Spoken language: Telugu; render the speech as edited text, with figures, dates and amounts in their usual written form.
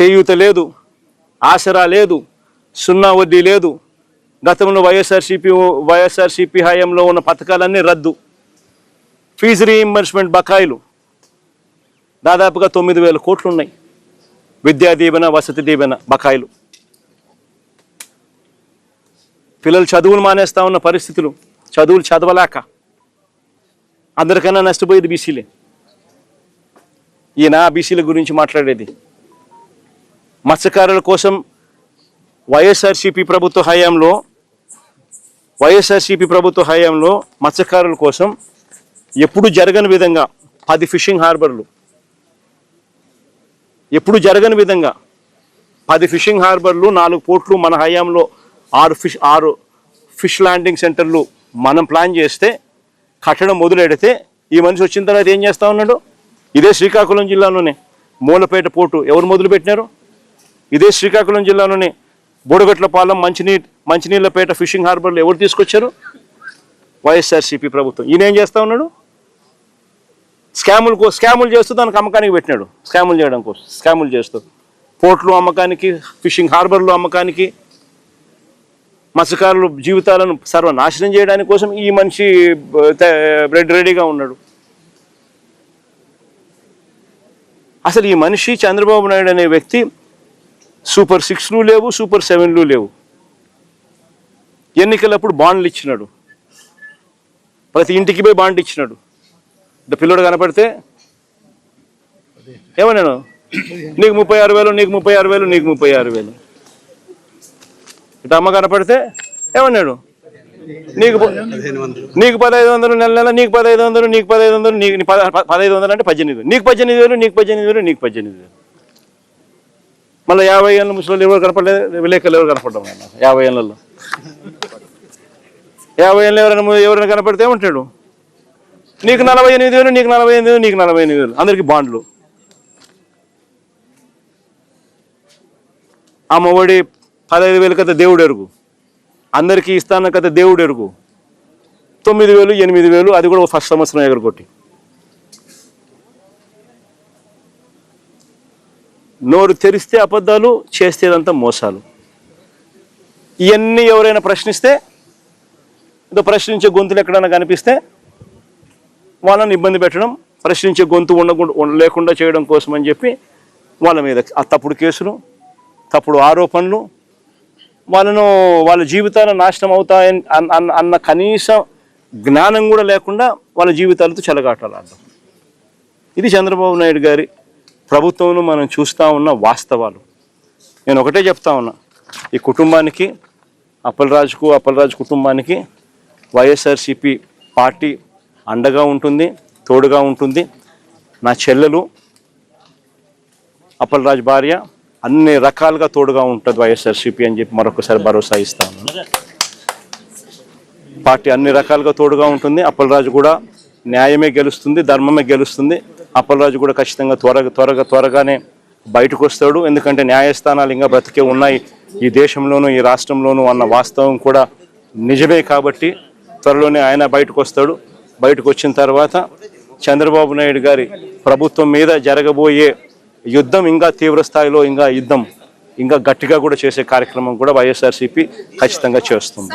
చేయూత లేదు, ఆసరా లేదు, సున్నా వడ్డీ లేదు. గతంలో వైఎస్ఆర్సీపీ హయాంలో ఉన్న పథకాలన్నీ రద్దు. ఫీజు రీయింబర్స్మెంట్ బకాయిలు దాదాపుగా 9,000 కోట్లు ఉన్నాయి. విద్యా దీవెన, వసతి దీవెన బకాయిలు. పిల్లలు చదువులు మానేస్తా ఉన్న పరిస్థితులు, చదువులు చదవలేక అందరికన్నా నష్టపోయేది బీసీలే. ఈయన బీసీల గురించి మాట్లాడేది. మత్స్యకారుల కోసం వైఎస్ఆర్సీపీ ప్రభుత్వ హయాంలో మత్స్యకారుల కోసం ఎప్పుడు జరగని విధంగా 10 ఫిషింగ్ హార్బర్లు, ఎప్పుడు జరగని విధంగా 10 ఫిషింగ్ హార్బర్లు, 4 పోర్ట్లు, మన హయాంలో 6 ఫిష్ ల్యాండింగ్ సెంటర్లు మనం ప్లాన్ చేస్తే, కట్టడం మొదలెడితే ఈ మనిషి వచ్చిన తర్వాత ఏం చేస్తూ ఉన్నాడు? ఇదే శ్రీకాకుళం జిల్లాలోనే మూలపేట పోర్టు ఎవరు మొదలుపెట్టినారు? ఇదే శ్రీకాకుళం జిల్లాలోనే బోడగట్లపాలెం, మంచినీళ్ళపేట ఫిషింగ్ హార్బర్లు ఎవరు తీసుకొచ్చారు? వైఎస్ఆర్సీపీ ప్రభుత్వం. ఈయన ఏం చేస్తూ ఉన్నాడు? స్కాములు చేస్తూ దానికి అమ్మకానికి పెట్టినాడు. స్కాములు చేయడం కోసం స్కాములు చేస్తూ పోర్ట్లు అమ్మకానికి, ఫిషింగ్ హార్బర్లు అమ్మకానికి, మత్స్యకారుల జీవితాలను సర్వనాశనం చేయడానికి కోసం ఈ మనిషి రెడీగా ఉన్నాడు. అసలు ఈ మనిషి చంద్రబాబు నాయుడు అనే వ్యక్తి సూపర్ 6లు లేవు, సూపర్ 7లు లేవు. ఎన్నికలప్పుడు బాండ్లు ఇచ్చినాడు, ప్రతి ఇంటికి పోయి బాండ్ ఇచ్చినాడు. పిల్లడు కనపడితే ఏమన్నాను? నీకు 36,000, నీకు 36,000, నీకు 36,000. ఇటు అమ్మ కనపడితే ఏమన్నాడు? నీకు 1,500 నెల, నీకు 1,500, నీకు 1,500, నీకు 1,500 అంటే 18,000, నీకు 18,000, నీకు 18,000, నీకు 18,000. మళ్ళీ 50 ఏళ్ళ ముసలి ఎవరు కనపడలేదు, విలేకరులు ఎవరు కనపడ్డాం 50 ఏళ్ళలో. 50 ఏళ్ళు ఎవరైనా కనపడితే ఏమంటాడు? నీకు 48,000, నీకు 48,000, నీకు 48,000. అందరికీ బాండ్లు. అమ్మఒడి 15,000 కథ దేవుడు ఎరుగు, అందరికీ ఇస్తాన కథ దేవుడు ఎరుగు. 9,000, 8,000, అది కూడా ఫస్ట్ సంవత్సరం ఎగరగొట్టి. నోరు తెరిస్తే అబద్ధాలు, చేస్తేదంతా మోసాలు. ఇవన్నీ ఎవరైనా ప్రశ్నిస్తే, ఏదో ప్రశ్నించే గొంతులు ఎక్కడైనా కనిపిస్తే వాళ్ళని ఇబ్బంది పెట్టడం, ప్రశ్నించే గొంతు లేకుండా చేయడం కోసం అని చెప్పి వాళ్ళ మీద ఆ తప్పుడు కేసులు, తప్పుడు ఆరోపణలు, వాళ్ళ జీవితాలు నాశనం అవుతాయని అన్న కనీస జ్ఞానం కూడా లేకుండా వాళ్ళ జీవితాలతో చెలగాటాలు ఆడడం. ఇది చంద్రబాబు నాయుడు గారి ప్రభుత్వంలో మనం చూస్తూ ఉన్న వాస్తవాలు. నేను ఒకటే చెప్తా ఉన్నా, ఈ కుటుంబానికి, అప్పలరాజు కుటుంబానికి వైఎస్ఆర్సీపీ పార్టీ అండగా ఉంటుంది, తోడుగా ఉంటుంది. నా చెల్లెలు అప్పలరాజు భార్య అన్ని రకాలుగా తోడుగా ఉంటుంది వైఎస్ఆర్సీపీ అని చెప్పి మరొకసారి భరోసా ఇస్తా ఉన్నాను. పార్టీ అన్ని రకాలుగా తోడుగా ఉంటుంది. అప్పలరాజు కూడా న్యాయమే గెలుస్తుంది, ధర్మమే గెలుస్తుంది. అప్పలరాజు కూడా ఖచ్చితంగా త్వరగానే బయటకు వస్తాడు. ఎందుకంటే న్యాయస్థానాలు ఇంకా బ్రతికే ఉన్నాయి ఈ దేశంలోనూ, ఈ రాష్ట్రంలోనూ అన్న వాస్తవం కూడా నిజమే. కాబట్టి త్వరలోనే ఆయన బయటకు వస్తాడు. బయటకు వచ్చిన తర్వాత చంద్రబాబు నాయుడు గారి ప్రభుత్వం మీద జరగబోయే యుద్ధం ఇంకా తీవ్ర స్థాయిలో, ఇంకా గట్టిగా కూడా చేసే కార్యక్రమం కూడా వైఎస్ఆర్సీపీ ఖచ్చితంగా చేస్తుంది.